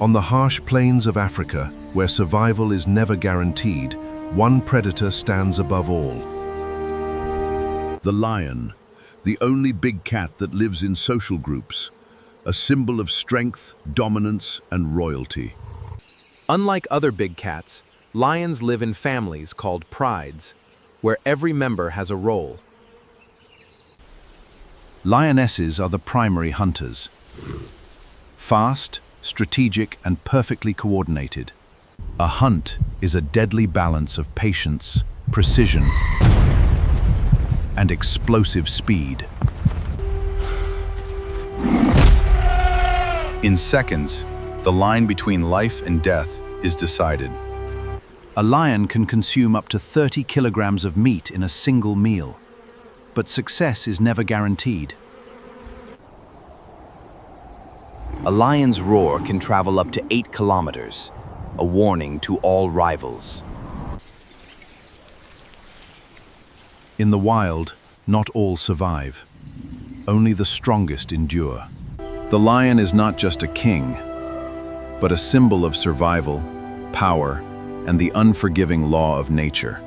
On the harsh plains of Africa, where survival is never guaranteed, one predator stands above all. The lion, the only big cat that lives in social groups, a symbol of strength, dominance, and royalty. Unlike other big cats, lions live in families called prides, where every member has a role. Lionesses are the primary hunters. Fast, strategic, and perfectly coordinated. A hunt is a deadly balance of patience, precision, and explosive speed. In seconds, the line between life and death is decided. A lion can consume up to 30 kilograms of meat in a single meal, but success is never guaranteed. A lion's roar can travel up to 8 kilometers, a warning to all rivals. In the wild, not all survive. Only the strongest endure. The lion is not just a king, but a symbol of survival, power, and the unforgiving law of nature.